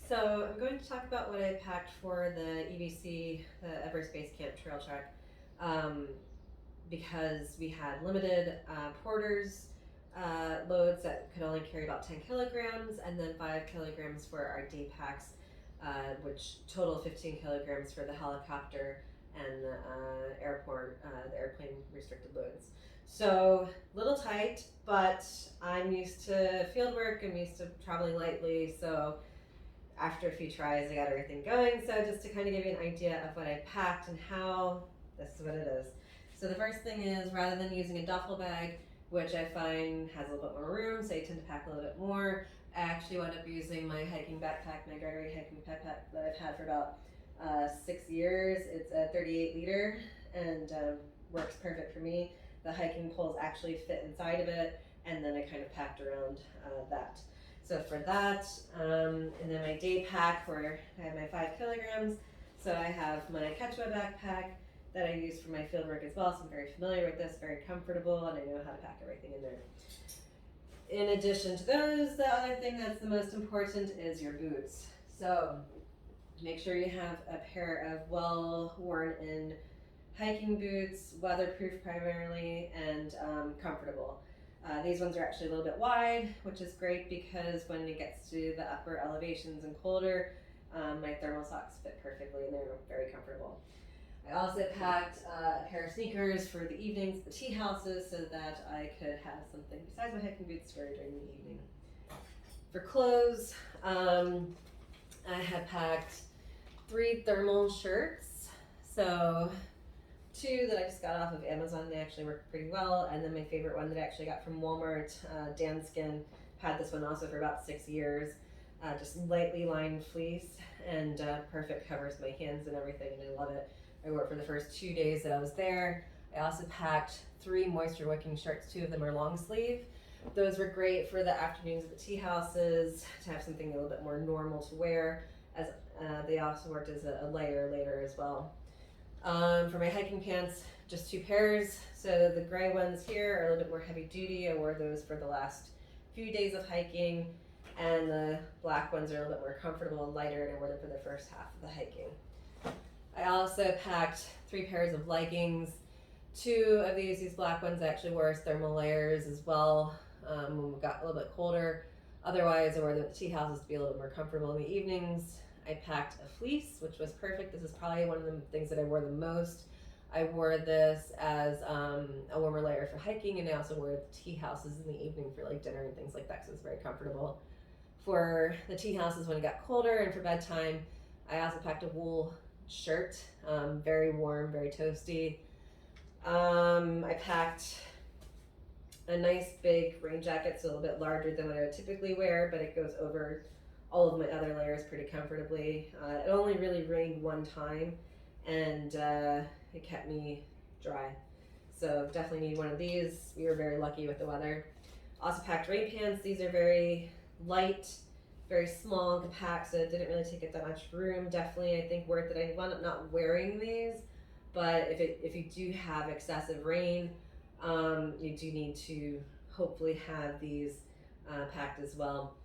So I'm going to talk about what I packed for the EBC, the Everest Base Camp trail trek, um, because we had limited porters loads that could only carry about 10 kilograms, and then 5 kilograms for our day packs, which total 15 kilograms for the helicopter and the the airplane restricted loads. So little tight, but I'm used to field work. I'm used to traveling lightly, so after a few tries, I got everything going. So just to kind of give you an idea of what I packed and how, this is what it is. So the first thing is, rather than using a duffel bag, which I find has a little bit more room, so I tend to pack a little bit more, I actually wound up using my hiking backpack, my Gregory hiking backpack that I've had for about 6 years. It's a 38 liter and works perfect for me. The hiking poles actually fit inside of it, and then I kind of packed around that. So for that, and then my day pack where I have my 5 kilograms. So I have my Quechua backpack that I use for my field work as well. So I'm very familiar with this, very comfortable, and I know how to pack everything in there. In addition to those, the other thing that's the most important is your boots. So make sure you have a pair of well worn in hiking boots, weatherproof primarily, and comfortable. These ones are actually a little bit wide, which is great because when it gets to the upper elevations and colder, my thermal socks fit perfectly and they're very comfortable. I also packed a pair of sneakers for the evenings, the tea houses, so that I could have something besides my hiking boots to wear during the evening. For clothes, I had packed 3 thermal shirts. So 2 that I just got off of Amazon, they actually work pretty well, and then my favorite one that I actually got from Walmart, Danskin, had this one also for about 6 years, just lightly lined fleece, and perfect, covers my hands and everything, and I love it. I wore it for the first 2 days that I was there. I also packed 3 moisture wicking shirts. 2 of them are long sleeve. Those were great for the afternoons at the tea houses, to have something a little bit more normal to wear, as they also worked as a layer later as well. For my hiking pants, just 2 pairs. So the gray ones here are a little bit more heavy duty. I wore those for the last few days of hiking, and the black ones are a little bit more comfortable and lighter, and I wore them for the first half of the hiking. I also packed 3 pairs of leggings. 2 of these black ones I actually wore as thermal layers as well when we got a little bit colder. Otherwise, I wore them at the tea houses to be a little bit more comfortable in the evenings. I packed a fleece, which was perfect. This is probably one of the things that I wore the most. I wore this as a warmer layer for hiking, and I also wore it at the tea houses in the evening for like dinner and things like that, so it's very comfortable. For the tea houses when it got colder and for bedtime, I also packed a wool shirt, very warm, very toasty. I packed a nice big rain jacket, so a little bit larger than what I would typically wear, but it goes over all of my other layers pretty comfortably. It only really rained one time, and it kept me dry. So definitely need one of these. We were very lucky with the weather. Also packed rain pants. These are very light, very small and compact, so it didn't really take up that much room. Definitely, I think, worth it. I wound up not wearing these, but if you do have excessive rain, you do need to hopefully have these packed as well.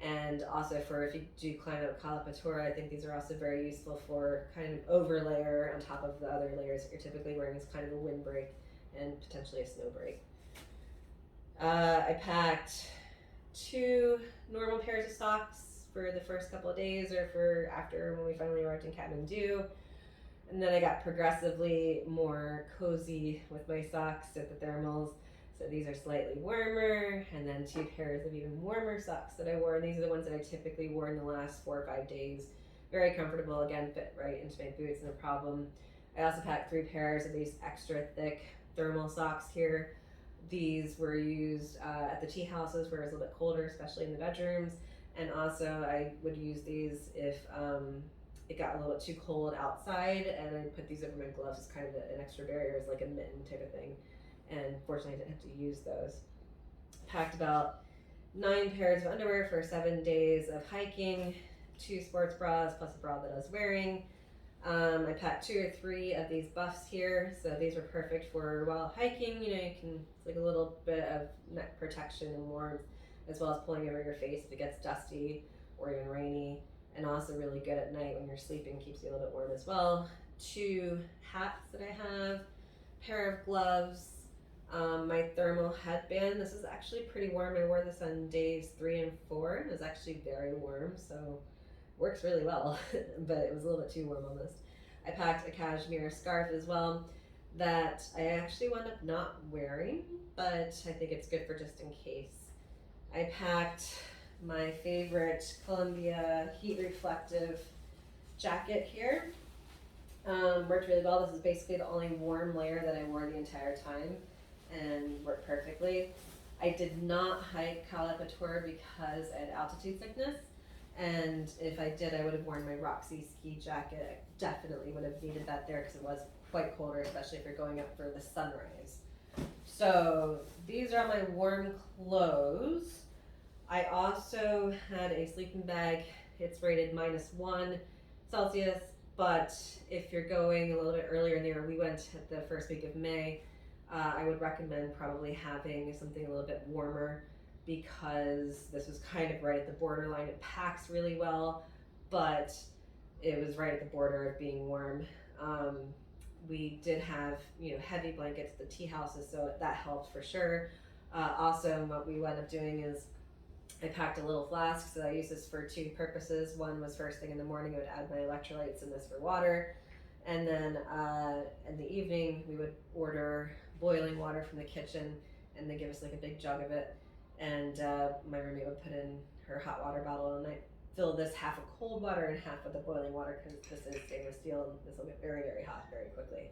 And also for if you do climb up Kalapatora, I think these are also very useful for kind of overlayer on top of the other layers that you're typically wearing as kind of a windbreak and potentially a snow break. I packed 2 normal pairs of socks for the first couple of days or for after when we finally arrived in Kathmandu. And then I got progressively more cozy with my socks at the thermals. So these are slightly warmer, and then 2 pairs of even warmer socks that I wore. And these are the ones that I typically wore in the last 4 or 5 days. Very comfortable, again, fit right into my boots, no problem. I also packed 3 pairs of these extra thick thermal socks here. These were used at the tea houses where it was a little bit colder, especially in the bedrooms. And also I would use these if it got a little bit too cold outside, and I put these over my gloves as kind of an extra barrier, as like a mitten type of thing. And fortunately I didn't have to use those. Packed about 9 pairs of underwear for 7 days of hiking, 2 sports bras plus a bra that I was wearing. I packed 2 or 3 of these buffs here, so these were perfect for while hiking. You know, you can, it's like a little bit of neck protection and warmth, as well as pulling over your face if it gets dusty or even rainy. and also really good at night when you're sleeping, keeps you a little bit warm as well. 2 hats that I have, pair of gloves, my thermal headband. This is actually pretty warm. I wore this on days 3 and 4. It was actually very warm, so works really well, but it was a little bit too warm almost. I packed a cashmere scarf as well that I actually wound up not wearing, but I think it's good for just in case. I packed my favorite Columbia heat reflective jacket here. Worked really well. This is basically the only warm layer that I wore the entire time and worked perfectly. I did not hike Kalapator because I had altitude sickness, and if I did, I would have worn my Roxy ski jacket. I definitely would have needed that there because it was quite colder, especially if you're going up for the sunrise. So these are all my warm clothes. I also had a sleeping bag. It's rated -1 Celsius, but if you're going a little bit earlier in the year, we went at the first week of May, I would recommend probably having something a little bit warmer because this was kind of right at the borderline. It packs really well, but it was right at the border of being warm. We did have, heavy blankets, the tea houses, so that helped for sure. Also, what we wound up doing is I packed a little flask, so I use this for 2 purposes. One was first thing in the morning, I would add my electrolytes, and this for water. And then in the evening, we would order boiling water from the kitchen, and they give us like a big jug of it. And my roommate would put in her hot water bottle, and I fill this half of cold water and half of the boiling water because this is stainless steel and this will get very, very hot very quickly.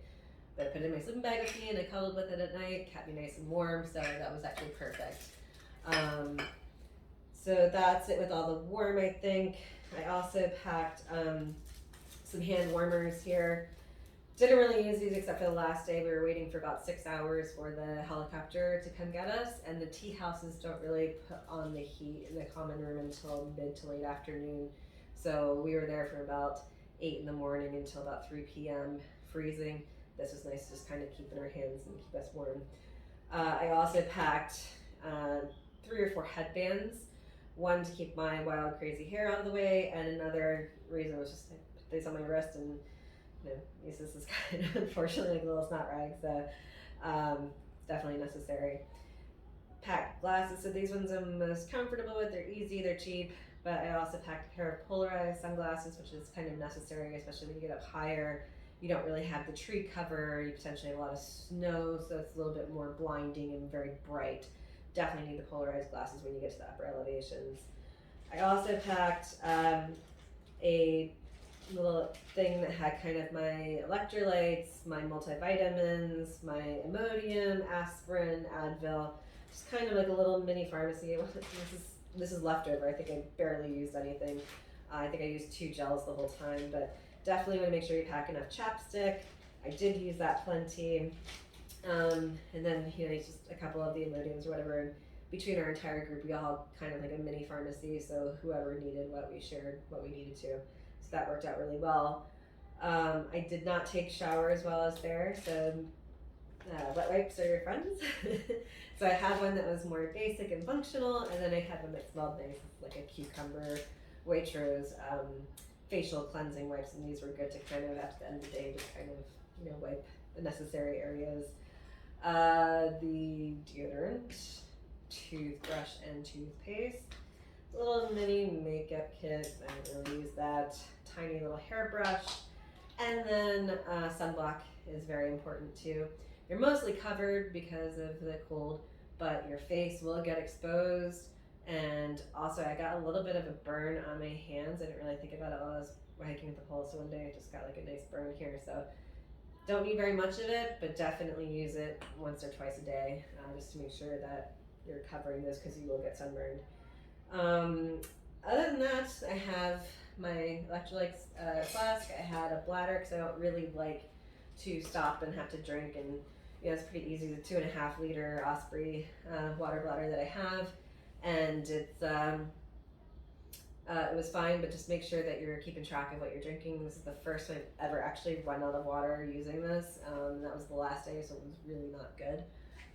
But I put it in my sleeping bag with me, and I cuddled with it at night, kept me nice and warm, so that was actually perfect. So that's it with all the warm, I think. I also packed some hand warmers here. Didn't really use these except for the last day. We were waiting for about 6 hours for the helicopter to come get us, and the tea houses don't really put on the heat in the common room until mid to late afternoon. So we were there for about 8 in the morning until about 3 p.m. freezing. This was nice, just kind of keeping our hands and keep us warm. I also packed 3 or 4 headbands. One to keep my wild, crazy hair out of the way, and another reason was just I put these on my wrist, and this is kind of unfortunately like a little snot rag, so definitely necessary. Packed glasses, so these ones I'm most comfortable with. They're easy, they're cheap, but I also packed a pair of polarized sunglasses, which is kind of necessary, especially when you get up higher. You don't really have the tree cover, you potentially have a lot of snow, so it's a little bit more blinding and very bright. Definitely need the polarized glasses when you get to the upper elevations. I also packed a little thing that had kind of my electrolytes, my multivitamins, my Imodium, aspirin, Advil, just kind of like a little mini pharmacy. This is leftover. I think I barely used anything. I think I used 2 gels the whole time, but definitely want to make sure you pack enough chapstick. I did use that plenty. And then just a couple of the Imodiums or whatever. And between our entire group, we all kind of like a mini pharmacy, so whoever needed what, we shared what we needed to. So that worked out really well. I did not take showers while I was there, so wet wipes are your friends. So I had one that was more basic and functional, and then I had one that smelled nice, like a cucumber Waitrose facial cleansing wipes, and these were good to kind of at the end of the day just kind of wipe the necessary areas. The deodorant, toothbrush, and toothpaste. A little mini makeup kit, I don't really use that. Tiny little hairbrush, and then sunblock is very important too. You're mostly covered because of the cold, but your face will get exposed. And also, I got a little bit of a burn on my hands. I didn't really think about it while I was hiking with the pole. So one day I just got like a nice burn here. So don't need very much of it, but definitely use it once or twice a day, just to make sure that you're covering this because you will get sunburned. Other than that, I have my electrolytes flask. I had a bladder because I don't really like to stop and have to drink, and it's pretty easy. The 2.5 liter Osprey water bladder that I have, and it's it was fine, but just make sure that you're keeping track of what you're drinking. This is the first time I've ever actually run out of water using this. That was the last day, so it was really not good.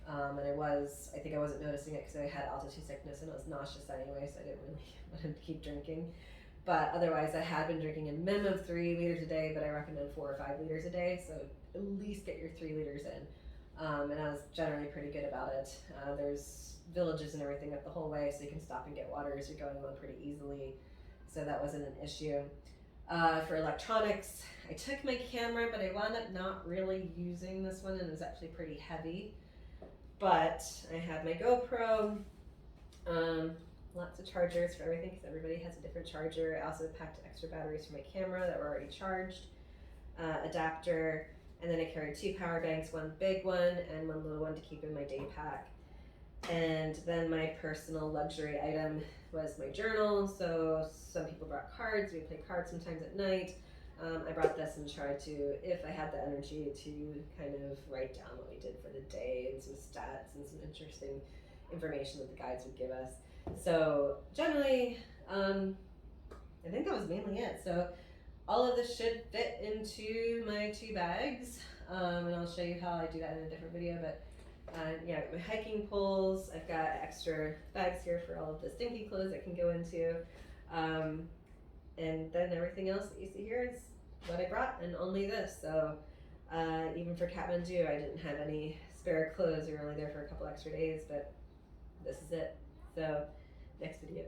And I think I wasn't noticing it because I had altitude sickness and I was nauseous anyway, so I didn't really want to keep drinking. But otherwise, I had been drinking a minimum of 3 liters a day, but I recommend 4 or 5 liters a day. So at least get your 3 liters in. And I was generally pretty good about it. There's villages and everything up the whole way, so you can stop and get water as you're going on pretty easily. So that wasn't an issue. For electronics, I took my camera, but I wound up not really using this one, and it was actually pretty heavy. But I had my GoPro, lots of chargers for everything because everybody has a different charger. I also packed extra batteries for my camera that were already charged, adapter, and then I carried 2 power banks, one big one and one little one to keep in my day pack. And then my personal luxury item was my journal. So some people brought cards. We play cards sometimes at night. I brought this and tried to, if I had the energy, to kind of write down what we did for the day and some stats and some interesting information that the guides would give us. So generally, I think that was mainly it. So all of this should fit into my 2 bags, and I'll show you how I do that in a different video. But yeah, my hiking poles. I've got extra bags here for all of the stinky clothes I can go into. And then everything else that you see here is what I brought, and only this. So even for Kathmandu, I didn't have any spare clothes. We were only there for a couple extra days, but this is it. So next video.